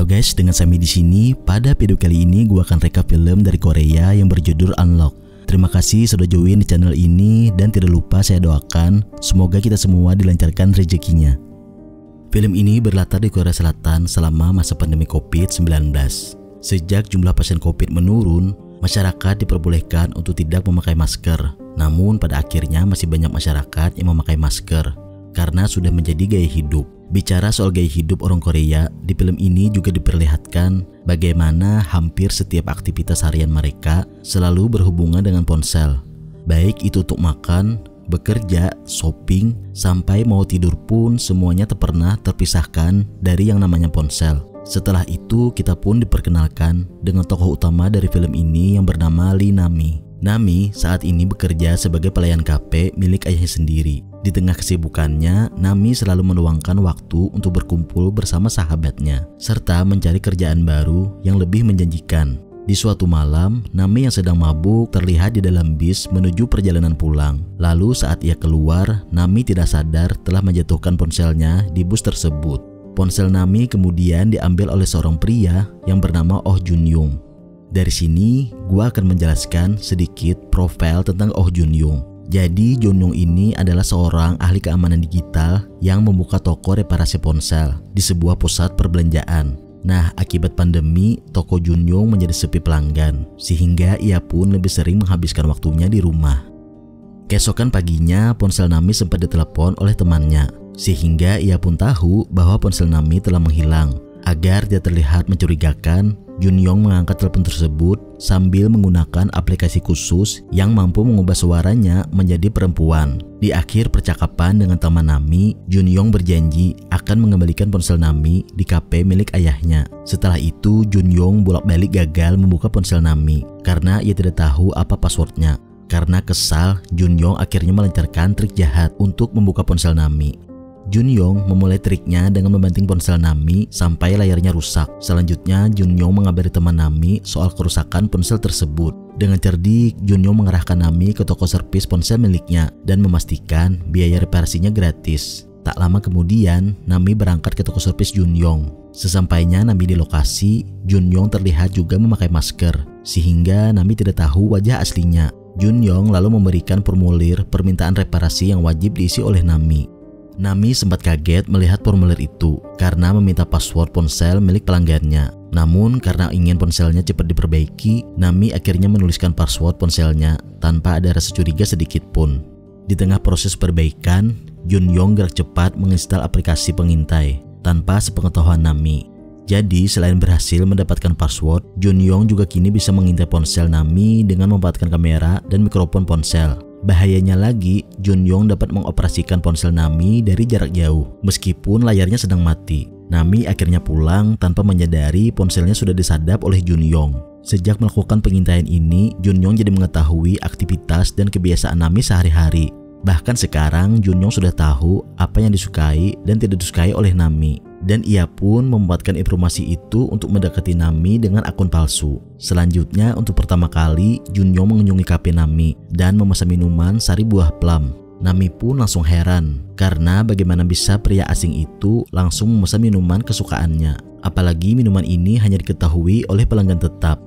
Halo guys, dengan Sami di sini. Pada video kali ini gue akan rekap film dari Korea yang berjudul Unlock. Terima kasih sudah join di channel ini dan tidak lupa saya doakan semoga kita semua dilancarkan rezekinya. Film ini berlatar di Korea Selatan selama masa pandemi COVID-19. Sejak jumlah pasien COVID menurun, masyarakat diperbolehkan untuk tidak memakai masker. Namun pada akhirnya masih banyak masyarakat yang memakai masker karena sudah menjadi gaya hidup. Bicara soal gaya hidup orang Korea, di film ini juga diperlihatkan bagaimana hampir setiap aktivitas harian mereka selalu berhubungan dengan ponsel. Baik itu untuk makan, bekerja, shopping, sampai mau tidur pun semuanya tak pernah terpisahkan dari yang namanya ponsel. Setelah itu kita pun diperkenalkan dengan tokoh utama dari film ini yang bernama Lee Nami. Nami saat ini bekerja sebagai pelayan kafe milik ayahnya sendiri. Di tengah kesibukannya, Nami selalu meluangkan waktu untuk berkumpul bersama sahabatnya, serta mencari kerjaan baru yang lebih menjanjikan. Di suatu malam, Nami yang sedang mabuk terlihat di dalam bis menuju perjalanan pulang. Lalu saat ia keluar, Nami tidak sadar telah menjatuhkan ponselnya di bus tersebut. Ponsel Nami kemudian diambil oleh seorang pria yang bernama Oh Jun Young. Dari sini, gua akan menjelaskan sedikit profil tentang Oh Jun Young. Jadi, Jun Young ini adalah seorang ahli keamanan digital yang membuka toko reparasi ponsel di sebuah pusat perbelanjaan. Nah, akibat pandemi, toko Jun Young menjadi sepi pelanggan, sehingga ia pun lebih sering menghabiskan waktunya di rumah. Keesokan paginya, ponsel Nami sempat ditelepon oleh temannya, sehingga ia pun tahu bahwa ponsel Nami telah menghilang. Agar dia terlihat mencurigakan, Jun Young mengangkat telepon tersebut sambil menggunakan aplikasi khusus yang mampu mengubah suaranya menjadi perempuan. Di akhir percakapan dengan teman Nami, Jun Young berjanji akan mengembalikan ponsel Nami di kafe milik ayahnya. Setelah itu, Jun Young bolak-balik gagal membuka ponsel Nami karena ia tidak tahu apa passwordnya. Karena kesal, Jun Young akhirnya melancarkan trik jahat untuk membuka ponsel Nami. Jun Young memulai triknya dengan membanting ponsel Nami sampai layarnya rusak. Selanjutnya, Jun Young mengabari teman Nami soal kerusakan ponsel tersebut. Dengan cerdik, Jun Young mengerahkan Nami ke toko servis ponsel miliknya dan memastikan biaya reparasinya gratis. Tak lama kemudian, Nami berangkat ke toko servis Jun Young. Sesampainya Nami di lokasi, Jun Young terlihat juga memakai masker, sehingga Nami tidak tahu wajah aslinya. Jun Young lalu memberikan formulir permintaan reparasi yang wajib diisi oleh Nami. Nami sempat kaget melihat formulir itu karena meminta password ponsel milik pelanggannya. Namun karena ingin ponselnya cepat diperbaiki, Nami akhirnya menuliskan password ponselnya tanpa ada rasa curiga sedikit pun. Di tengah proses perbaikan, Jun Young gerak cepat menginstal aplikasi pengintai tanpa sepengetahuan Nami. Jadi selain berhasil mendapatkan password, Jun Young juga kini bisa mengintai ponsel Nami dengan memanfaatkan kamera dan mikrofon ponsel. Bahayanya lagi, Jun Young dapat mengoperasikan ponsel Nami dari jarak jauh meskipun layarnya sedang mati. Nami akhirnya pulang tanpa menyadari ponselnya sudah disadap oleh Jun Young. Sejak melakukan pengintaian ini, Jun Young jadi mengetahui aktivitas dan kebiasaan Nami sehari-hari. Bahkan sekarang Jun Young sudah tahu apa yang disukai dan tidak disukai oleh Nami. Dan ia pun memanfaatkan informasi itu untuk mendekati Nami dengan akun palsu. Selanjutnya, untuk pertama kali, Jun Young mengunjungi kafe Nami dan memesan minuman sari buah plum. Nami pun langsung heran karena bagaimana bisa pria asing itu langsung memesan minuman kesukaannya. Apalagi minuman ini hanya diketahui oleh pelanggan tetap.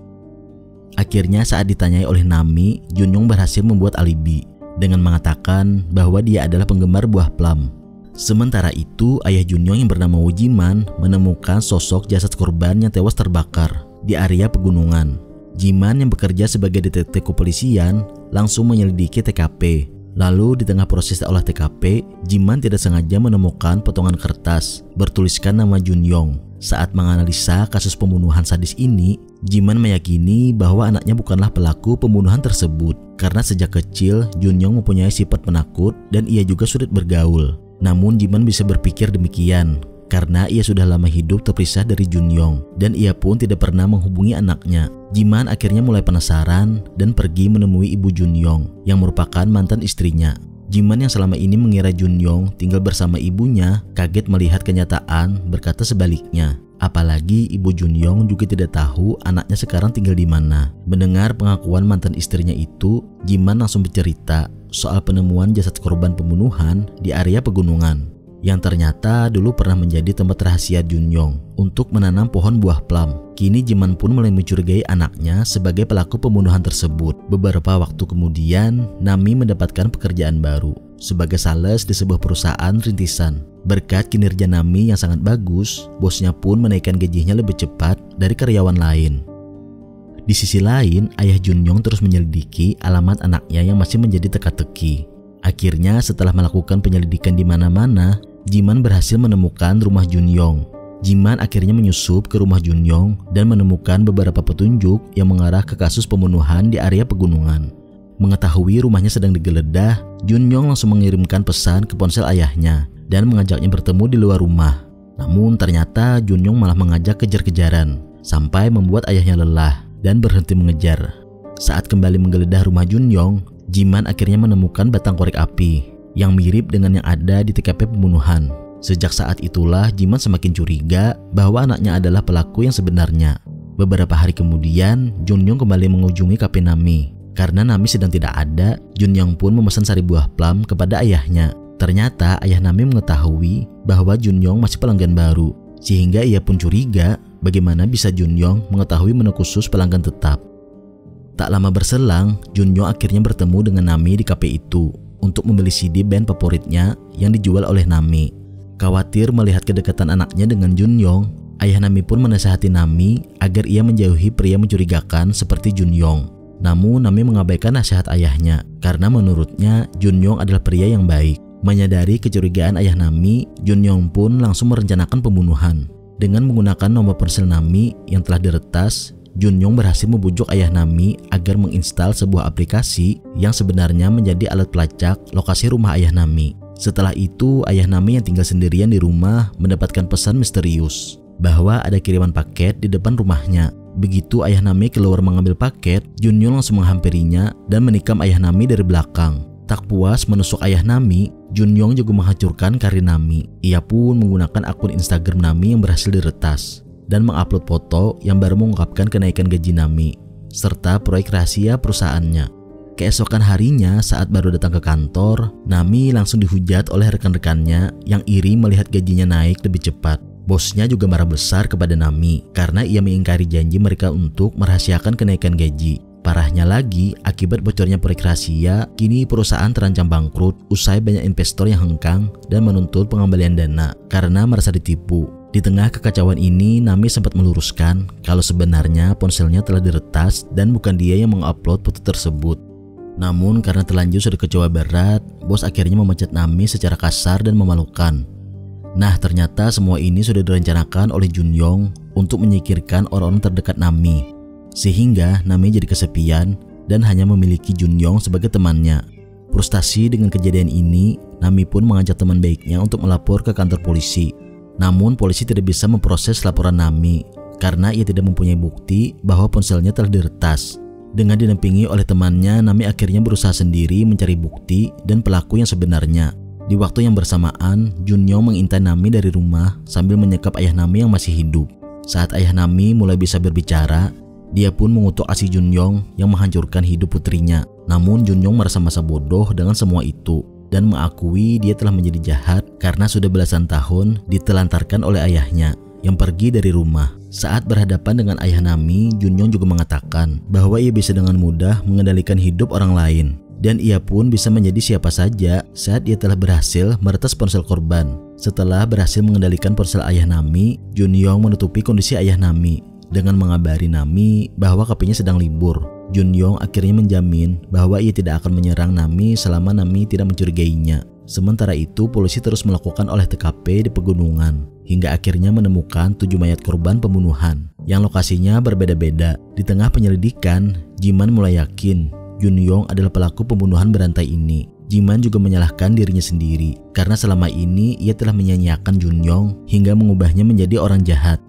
Akhirnya saat ditanyai oleh Nami, Jun Young berhasil membuat alibi dengan mengatakan bahwa dia adalah penggemar buah plum. Sementara itu, ayah Jun Young yang bernama Woo Jiman menemukan sosok jasad korban yang tewas terbakar di area pegunungan. Jiman yang bekerja sebagai detektif kepolisian langsung menyelidiki TKP. Lalu di tengah proses olah TKP, Jiman tidak sengaja menemukan potongan kertas bertuliskan nama Jun Young. Saat menganalisa kasus pembunuhan sadis ini, Jiman meyakini bahwa anaknya bukanlah pelaku pembunuhan tersebut karena sejak kecil Jun Young mempunyai sifat penakut dan ia juga sulit bergaul. Namun Jiman bisa berpikir demikian karena ia sudah lama hidup terpisah dari Jun Young dan ia pun tidak pernah menghubungi anaknya. Jiman akhirnya mulai penasaran dan pergi menemui ibu Jun Young yang merupakan mantan istrinya. Jiman yang selama ini mengira Jun Young tinggal bersama ibunya kaget melihat kenyataan berkata sebaliknya. Apalagi ibu Jun Young juga tidak tahu anaknya sekarang tinggal di mana. Mendengar pengakuan mantan istrinya itu, Jiman langsung bercerita soal penemuan jasad korban pembunuhan di area pegunungan. yang ternyata dulu pernah menjadi tempat rahasia Junyong untuk menanam pohon buah plum. Kini Jiman pun mulai mencurigai anaknya sebagai pelaku pembunuhan tersebut. Beberapa waktu kemudian, Nami mendapatkan pekerjaan baru sebagai sales di sebuah perusahaan rintisan. Berkat kinerja Nami yang sangat bagus, bosnya pun menaikkan gajinya lebih cepat dari karyawan lain. Di sisi lain, ayah Junyong terus menyelidiki alamat anaknya yang masih menjadi teka-teki. Akhirnya setelah melakukan penyelidikan di mana-mana, Jiman berhasil menemukan rumah Junyong. Jiman akhirnya menyusup ke rumah Junyong dan menemukan beberapa petunjuk yang mengarah ke kasus pembunuhan di area pegunungan. Mengetahui rumahnya sedang digeledah, Junyong langsung mengirimkan pesan ke ponsel ayahnya dan mengajaknya bertemu di luar rumah. Namun ternyata Junyong malah mengajak kejar-kejaran sampai membuat ayahnya lelah dan berhenti mengejar. Saat kembali menggeledah rumah Junyong, Jiman akhirnya menemukan batang korek api yang mirip dengan yang ada di TKP pembunuhan. Sejak saat itulah Jiman semakin curiga bahwa anaknya adalah pelaku yang sebenarnya. Beberapa hari kemudian, Junyong kembali mengunjungi kafe Nami. Karena Nami sedang tidak ada, Junyong pun memesan sari buah plum kepada ayahnya. Ternyata ayah Nami mengetahui bahwa Junyong masih pelanggan baru, sehingga ia pun curiga bagaimana bisa Junyong mengetahui menu khusus pelanggan tetap. Tak lama berselang, Junyong akhirnya bertemu dengan Nami di kafe itu untuk membeli CD band favoritnya yang dijual oleh Nami. Khawatir melihat kedekatan anaknya dengan Junyong, ayah Nami pun menasihati Nami agar ia menjauhi pria mencurigakan seperti Junyong. Namun Nami mengabaikan nasihat ayahnya karena menurutnya Junyong adalah pria yang baik. Menyadari kecurigaan ayah Nami, Junyong pun langsung merencanakan pembunuhan. Dengan menggunakan nomor ponsel Nami yang telah diretas, Junyong berhasil membujuk ayah Nami agar menginstal sebuah aplikasi yang sebenarnya menjadi alat pelacak lokasi rumah ayah Nami. Setelah itu, ayah Nami yang tinggal sendirian di rumah mendapatkan pesan misterius bahwa ada kiriman paket di depan rumahnya. Begitu ayah Nami keluar mengambil paket, Junyong langsung menghampirinya dan menikam ayah Nami dari belakang. Tak puas menusuk ayah Nami, Junyong juga menghancurkan karir Nami. Ia pun menggunakan akun Instagram Nami yang berhasil diretas dan mengupload foto yang baru mengungkapkan kenaikan gaji Nami serta proyek rahasia perusahaannya. Keesokan harinya saat baru datang ke kantor, Nami langsung dihujat oleh rekan-rekannya yang iri melihat gajinya naik lebih cepat. Bosnya juga marah besar kepada Nami karena ia mengingkari janji mereka untuk merahasiakan kenaikan gaji. Parahnya lagi, akibat bocornya proyek rahasia, kini perusahaan terancam bangkrut usai banyak investor yang hengkang dan menuntut pengembalian dana karena merasa ditipu. Di tengah kekacauan ini, Nami sempat meluruskan kalau sebenarnya ponselnya telah diretas dan bukan dia yang mengupload foto tersebut. Namun karena terlanjur sudah kecewa berat, bos akhirnya memecat Nami secara kasar dan memalukan. Nah, ternyata semua ini sudah direncanakan oleh Junyong untuk menyingkirkan orang-orang terdekat Nami. Sehingga Nami jadi kesepian dan hanya memiliki Junyong sebagai temannya. Frustasi dengan kejadian ini, Nami pun mengajak teman baiknya untuk melapor ke kantor polisi. Namun polisi tidak bisa memproses laporan Nami karena ia tidak mempunyai bukti bahwa ponselnya telah diretas. Dengan didampingi oleh temannya, Nami akhirnya berusaha sendiri mencari bukti dan pelaku yang sebenarnya. Di waktu yang bersamaan, Junyong mengintai Nami dari rumah sambil menyekap ayah Nami yang masih hidup. Saat ayah Nami mulai bisa berbicara, dia pun mengutuk aksi Junyong yang menghancurkan hidup putrinya. Namun Junyong merasa masa bodoh dengan semua itu dan mengakui dia telah menjadi jahat karena sudah belasan tahun ditelantarkan oleh ayahnya yang pergi dari rumah. Saat berhadapan dengan ayah Nami, Junyong juga mengatakan bahwa ia bisa dengan mudah mengendalikan hidup orang lain. Dan ia pun bisa menjadi siapa saja saat dia telah berhasil meretas ponsel korban. Setelah berhasil mengendalikan ponsel ayah Nami, Junyong menutupi kondisi ayah Nami dengan mengabari Nami bahwa kafenya sedang libur. Junyong akhirnya menjamin bahwa ia tidak akan menyerang Nami selama Nami tidak mencurigainya. Sementara itu, polisi terus melakukan olah TKP di pegunungan hingga akhirnya menemukan 7 mayat korban pembunuhan yang lokasinya berbeda-beda. Di tengah penyelidikan, Jiman mulai yakin Junyong adalah pelaku pembunuhan berantai ini. Jiman juga menyalahkan dirinya sendiri karena selama ini ia telah menyanyiakan Junyong hingga mengubahnya menjadi orang jahat.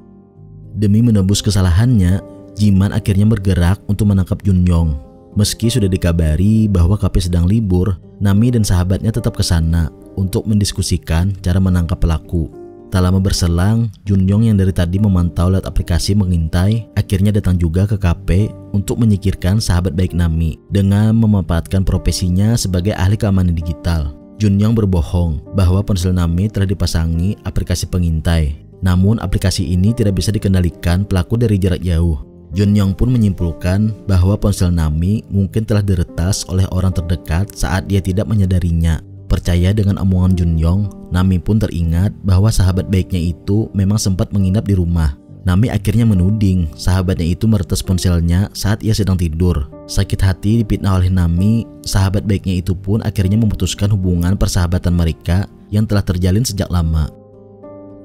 Demi menebus kesalahannya, Jiman akhirnya bergerak untuk menangkap Junyong. Meski sudah dikabari bahwa kafe sedang libur, Nami dan sahabatnya tetap ke sana untuk mendiskusikan cara menangkap pelaku. Tak lama berselang, Junyong yang dari tadi memantau lewat aplikasi mengintai akhirnya datang juga ke kafe untuk menyingkirkan sahabat baik Nami dengan memanfaatkan profesinya sebagai ahli keamanan digital. Junyong berbohong bahwa ponsel Nami telah dipasangi aplikasi pengintai. Namun aplikasi ini tidak bisa dikendalikan pelaku dari jarak jauh. Junyong pun menyimpulkan bahwa ponsel Nami mungkin telah diretas oleh orang terdekat saat dia tidak menyadarinya. Percaya dengan omongan Junyong, Nami pun teringat bahwa sahabat baiknya itu memang sempat menginap di rumah. Nami akhirnya menuding sahabatnya itu meretas ponselnya saat ia sedang tidur. Sakit hati dipitnah oleh Nami, sahabat baiknya itu pun akhirnya memutuskan hubungan persahabatan mereka yang telah terjalin sejak lama.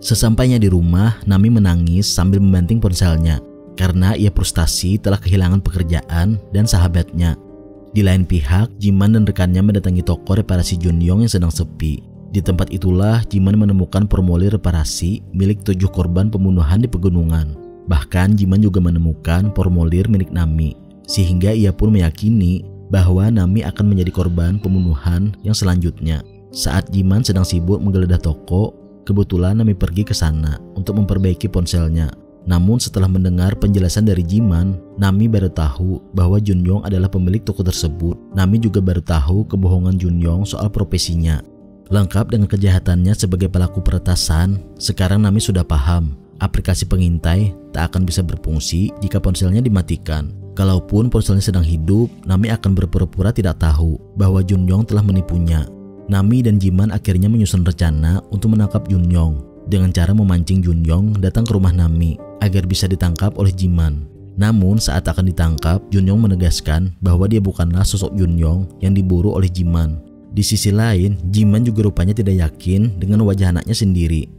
Sesampainya di rumah, Nami menangis sambil membanting ponselnya karena ia frustasi telah kehilangan pekerjaan dan sahabatnya. Di lain pihak, Jiman dan rekannya mendatangi toko reparasi Junyong yang sedang sepi. Di tempat itulah Jiman menemukan formulir reparasi milik 7 korban pembunuhan di pegunungan. Bahkan Jiman juga menemukan formulir milik Nami, sehingga ia pun meyakini bahwa Nami akan menjadi korban pembunuhan yang selanjutnya. Saat Jiman sedang sibuk menggeledah toko, kebetulan Nami pergi ke sana untuk memperbaiki ponselnya. Namun setelah mendengar penjelasan dari Jiman, Nami baru tahu bahwa Junyong adalah pemilik toko tersebut. Nami juga baru tahu kebohongan Junyong soal profesinya. Lengkap dengan kejahatannya sebagai pelaku peretasan, sekarang Nami sudah paham aplikasi pengintai tak akan bisa berfungsi jika ponselnya dimatikan. Kalaupun ponselnya sedang hidup, Nami akan berpura-pura tidak tahu bahwa Junyong telah menipunya. Nami dan Jiman akhirnya menyusun rencana untuk menangkap Junyong dengan cara memancing Junyong datang ke rumah Nami agar bisa ditangkap oleh Jiman. Namun saat akan ditangkap, Junyong menegaskan bahwa dia bukanlah sosok Junyong yang diburu oleh Jiman. Di sisi lain, Jiman juga rupanya tidak yakin dengan wajah anaknya sendiri.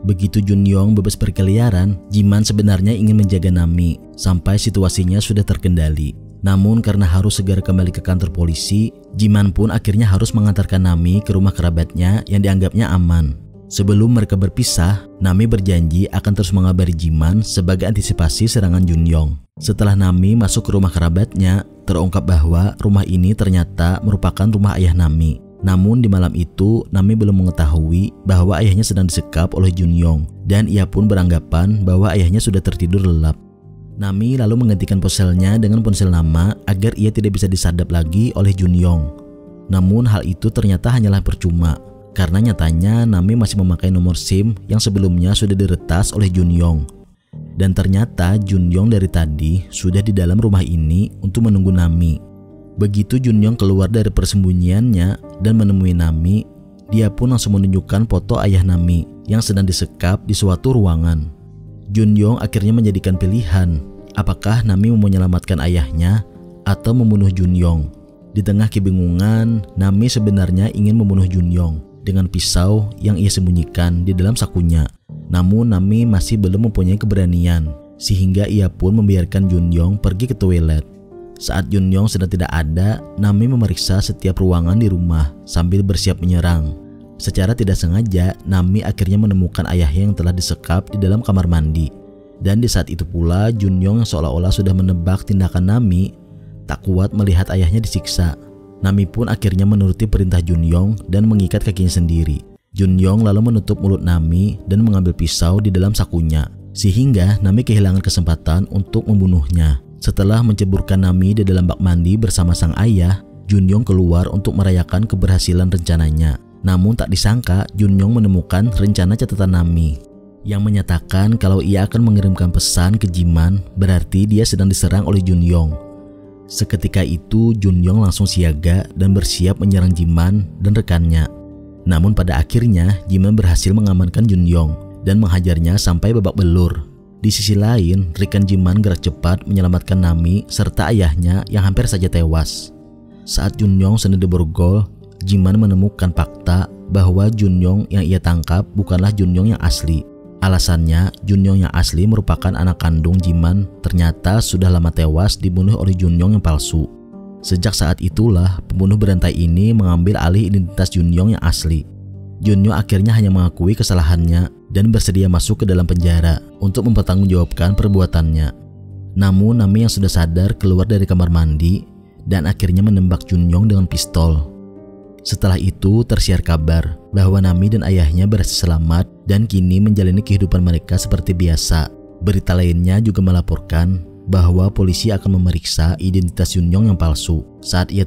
Begitu Junyong bebas berkeliaran, Jiman sebenarnya ingin menjaga Nami sampai situasinya sudah terkendali. Namun karena harus segera kembali ke kantor polisi, Jiman pun akhirnya harus mengantarkan Nami ke rumah kerabatnya yang dianggapnya aman. Sebelum mereka berpisah, Nami berjanji akan terus mengabari Jiman sebagai antisipasi serangan Junyong. Setelah Nami masuk ke rumah kerabatnya, terungkap bahwa rumah ini ternyata merupakan rumah ayah Nami. Namun di malam itu, Nami belum mengetahui bahwa ayahnya sedang disekap oleh Junyong dan ia pun beranggapan bahwa ayahnya sudah tertidur lelap. Nami lalu menggantikan ponselnya dengan ponsel lama agar ia tidak bisa disadap lagi oleh Junyong. Namun hal itu ternyata hanyalah percuma, karena nyatanya Nami masih memakai nomor SIM yang sebelumnya sudah diretas oleh Junyong. Dan ternyata Junyong dari tadi sudah di dalam rumah ini untuk menunggu Nami. Begitu Junyong keluar dari persembunyiannya dan menemui Nami, dia pun langsung menunjukkan foto ayah Nami yang sedang disekap di suatu ruangan. Junyong akhirnya menjadikan pilihan, apakah Nami mau menyelamatkan ayahnya atau membunuh Junyong. Di tengah kebingungan, Nami sebenarnya ingin membunuh Junyong dengan pisau yang ia sembunyikan di dalam sakunya. Namun Nami masih belum mempunyai keberanian, sehingga ia pun membiarkan Junyong pergi ke toilet. Saat Junyong sedang tidak ada, Nami memeriksa setiap ruangan di rumah sambil bersiap menyerang. Secara tidak sengaja, Nami akhirnya menemukan ayahnya yang telah disekap di dalam kamar mandi. Dan di saat itu pula, Junyong yang seolah-olah sudah menebak tindakan Nami, tak kuat melihat ayahnya disiksa. Nami pun akhirnya menuruti perintah Junyong dan mengikat kakinya sendiri. Junyong lalu menutup mulut Nami dan mengambil pisau di dalam sakunya, sehingga Nami kehilangan kesempatan untuk membunuhnya. Setelah menceburkan Nami di dalam bak mandi bersama sang ayah, Junyong keluar untuk merayakan keberhasilan rencananya. Namun tak disangka Junyong menemukan rencana catatan Nami yang menyatakan kalau ia akan mengirimkan pesan ke Jiman, berarti dia sedang diserang oleh Junyong. Seketika itu Junyong langsung siaga dan bersiap menyerang Jiman dan rekannya. Namun pada akhirnya Jiman berhasil mengamankan Junyong dan menghajarnya sampai babak belur. Di sisi lain, rekan Jiman gerak cepat menyelamatkan Nami serta ayahnya yang hampir saja tewas. Saat Junyong sedang diborgol, Jiman menemukan fakta bahwa Junyong yang ia tangkap bukanlah Junyong yang asli. Alasannya, Junyong yang asli merupakan anak kandung Jiman ternyata sudah lama tewas dibunuh oleh Junyong yang palsu. Sejak saat itulah pembunuh berantai ini mengambil alih identitas Junyong yang asli. Junyong akhirnya hanya mengakui kesalahannya dan bersedia masuk ke dalam penjara untuk mempertanggungjawabkan perbuatannya. Namun Nami yang sudah sadar keluar dari kamar mandi dan akhirnya menembak Junyong dengan pistol. Setelah itu tersiar kabar bahwa Nami dan ayahnya berhasil selamat dan kini menjalani kehidupan mereka seperti biasa. Berita lainnya juga melaporkan bahwa polisi akan memeriksa identitas Junyong yang palsu saat ia